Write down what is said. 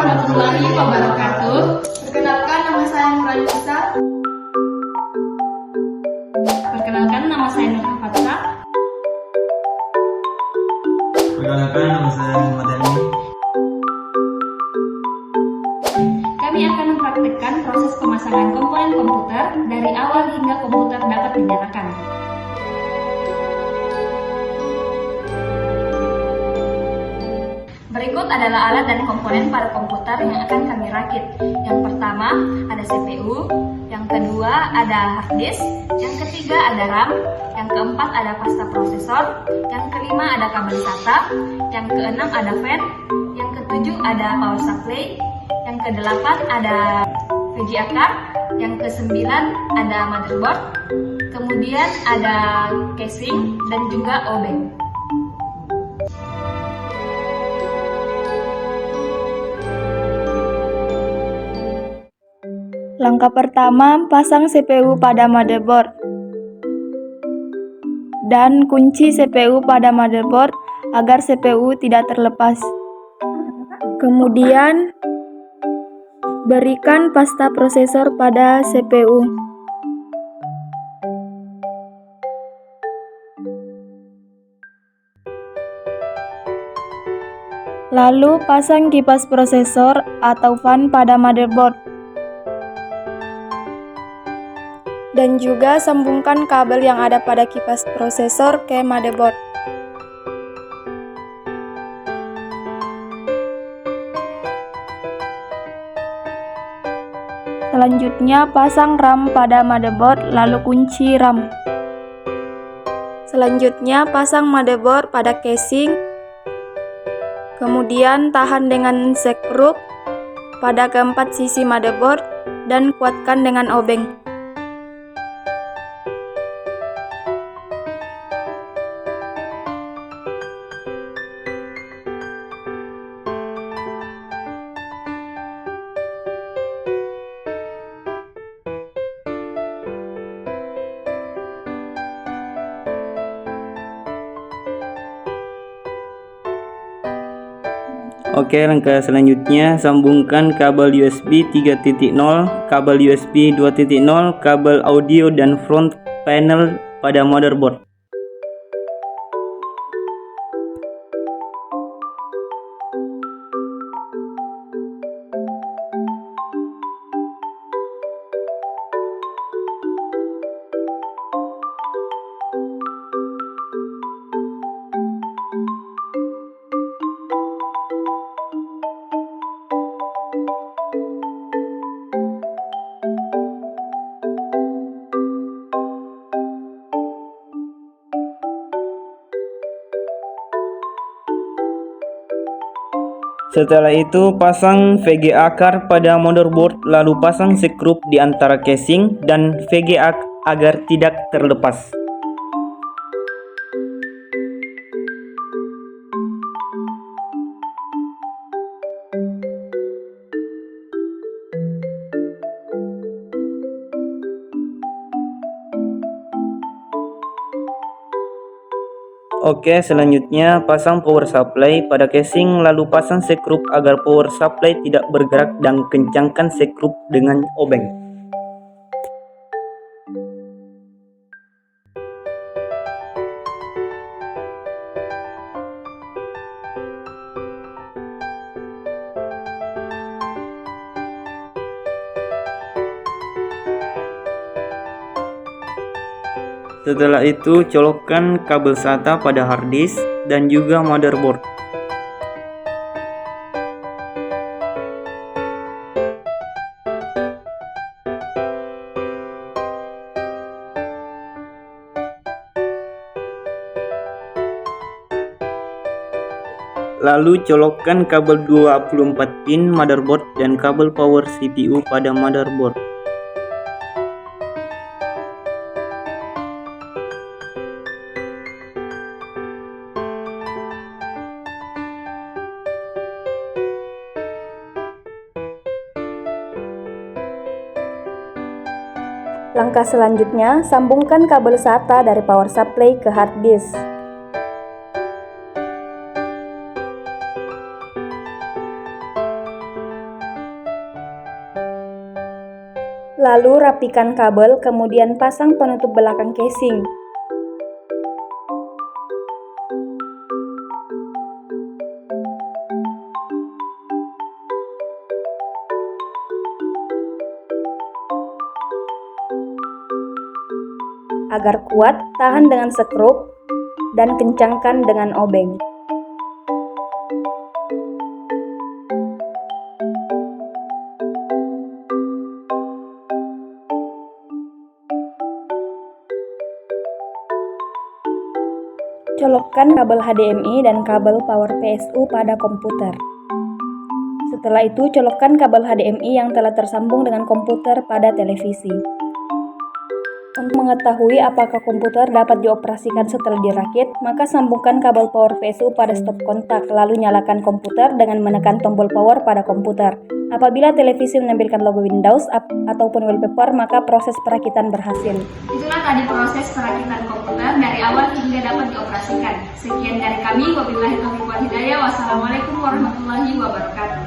warahmatullahi wabarakatuh. Perkenalkan, nama saya Nurhanisa. Perkenalkan, nama saya Nur Hafatsa. Perkenalkan, nama saya Muhammad Ali. Kami akan mempraktikkan proses pemasangan komponen komputer dari awal hingga komputer dapat dinyalakan. Berikut adalah alat dan komponen pada komputer yang akan kami rakit. Yang pertama ada CPU, yang kedua ada hard disk, yang ketiga ada RAM, yang keempat ada pasta prosesor, yang kelima ada kabel SATA, yang keenam ada fan, yang ketujuh ada power supply, yang kedelapan ada VGA card, yang kesembilan ada motherboard, kemudian ada casing dan juga obeng. Langkah pertama, pasang CPU pada motherboard dan kunci CPU pada motherboard agar CPU tidak terlepas. Kemudian, berikan pasta prosesor pada CPU. Lalu pasang kipas prosesor atau fan pada motherboard. Dan juga sambungkan kabel yang ada pada kipas prosesor ke motherboard. Selanjutnya pasang RAM pada motherboard lalu kunci RAM. Selanjutnya pasang motherboard pada casing. Kemudian tahan dengan skrup pada keempat sisi motherboard dan kuatkan dengan obeng. Oke, langkah selanjutnya sambungkan kabel USB 3.0, kabel USB 2.0, kabel audio dan front panel pada motherboard. Setelah itu pasang VGA card pada motherboard lalu pasang skrup di antara casing dan VGA agar tidak terlepas. Oke, selanjutnya pasang power supply pada casing lalu pasang skrup agar power supply tidak bergerak dan kencangkan skrup dengan obeng. Setelah itu, colokkan kabel SATA pada hard disk dan juga motherboard. Lalu colokkan kabel 24 pin motherboard dan kabel power CPU pada motherboard. Langkah selanjutnya, sambungkan kabel SATA dari power supply ke hard disk. Lalu rapikan kabel, kemudian pasang penutup belakang casing. Agar kuat, tahan dengan skrup dan kencangkan dengan obeng. Colokkan kabel HDMI dan kabel power PSU pada komputer. Setelah itu, colokkan kabel HDMI yang telah tersambung dengan komputer pada televisi. Untuk mengetahui apakah komputer dapat dioperasikan setelah dirakit, maka sambungkan kabel power PSU pada stop kontak, lalu nyalakan komputer dengan menekan tombol power pada komputer. Apabila televisi menampilkan logo Windows ataupun wallpaper, maka proses perakitan berhasil. Itulah tadi proses perakitan komputer dari awal hingga dapat dioperasikan. Sekian dari kami, wabillahi taufiq wal hidayah. Wassalamualaikum warahmatullahi wabarakatuh.